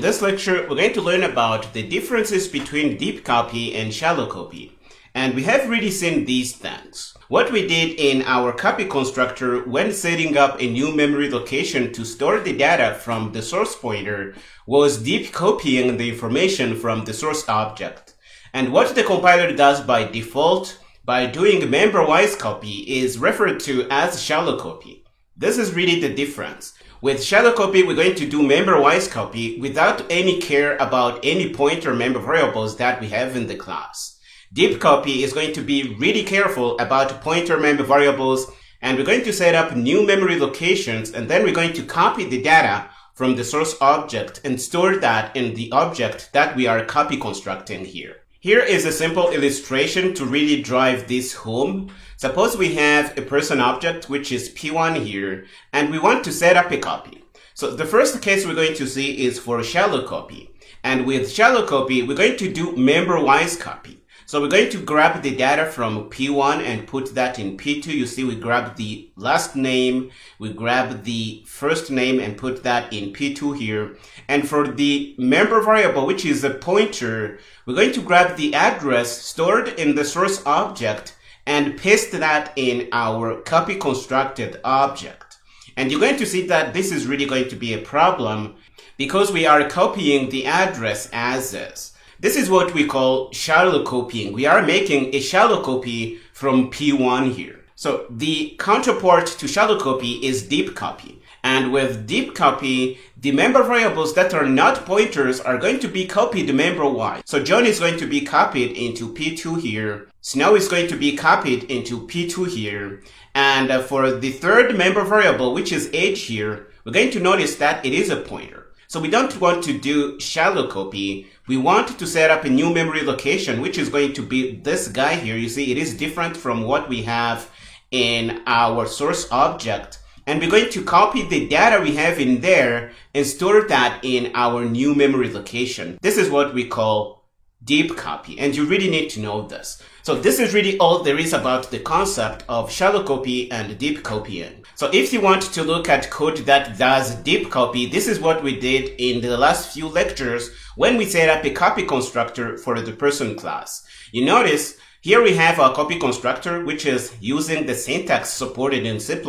this lecture, we're going to learn about the differences between deep copy and shallow copy. And we have really seen these things. What we did in our copy constructor when setting up a new memory location to store the data from the source pointer was deep copying the information from the source object. And what the compiler does by default by doing member-wise copy is referred to as shallow copy. This is really the difference. With shallow copy, we're going to do member-wise copy without any care about any pointer member variables that we have in the class. Deep copy is going to be really careful about pointer member variables, and we're going to set up new memory locations, and then we're going to copy the data from the source object and store that in the object that we are copy constructing here. Here is a simple illustration to really drive this home. Suppose we have a person object, which is P1 here, and we want to set up a copy. So the first case we're going to see is for shallow copy. And with shallow copy, we're going to do member-wise copy. So we're going to grab the data from P1 and put that in P2. You see, we grab the last name, we grab the first name and put that in P2 here. And for the member variable, which is a pointer, we're going to grab the address stored in the source object and paste that in our copy constructed object. And you're going to see that this is really going to be a problem because we are copying the address as is. This is what we call shallow copying. We are making a shallow copy from P1 here. So the counterpart to shallow copy is deep copy. And with deep copy, the member variables that are not pointers are going to be copied member-wise. So John is going to be copied into P2 here. Snow is going to be copied into P2 here. And for the third member variable, which is age here, we're going to notice that it is a pointer. So we don't want to do shallow copy. We want to set up a new memory location, which is going to be this guy here. You see, it is different from what we have in our source object. And we're going to copy the data we have in there and store that in our new memory location. This is what we call deep copy, and you really need to know this. So this is really all there is about the concept of shallow copy and deep copying. So if you want to look at code that does deep copy, this is what we did in the last few lectures when we set up a copy constructor for the person class. You notice here we have our copy constructor, which is using the syntax supported in C++.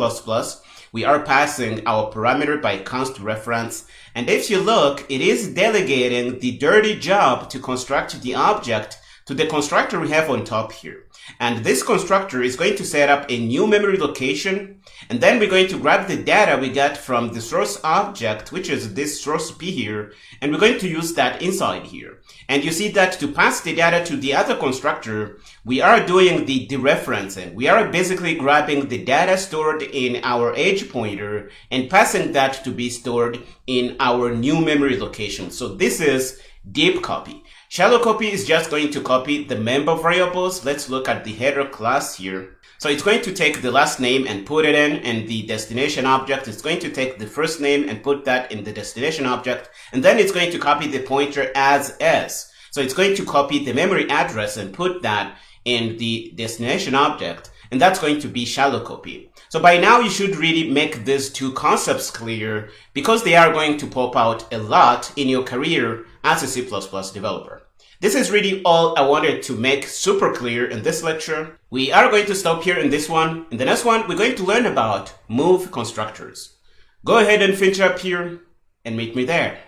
We are passing our parameter by const reference. And if you look, it is delegating the dirty job to construct the object to the constructor we have on top here. And this constructor is going to set up a new memory location. And then we're going to grab the data we got from the source object, which is this source P here. And we're going to use that inside here. And you see that to pass the data to the other constructor, we are doing the dereferencing. We are basically grabbing the data stored in our age pointer and passing that to be stored in our new memory location. So this is deep copy. Shallow copy is just going to copy the member variables. Let's look at the header class here. So it's going to take the last name and put it in the destination object. It's going to take the first name and put that in the destination object. And then it's going to copy the pointer as is. So it's going to copy the memory address and put that in the destination object. And that's going to be shallow copy. So by now you should really make these two concepts clear because they are going to pop out a lot in your career as a C++ developer. This is really all I wanted to make super clear in this lecture. We are going to stop here in this one. In the next one, we're going to learn about move constructors. Go ahead and finish up here and meet me there.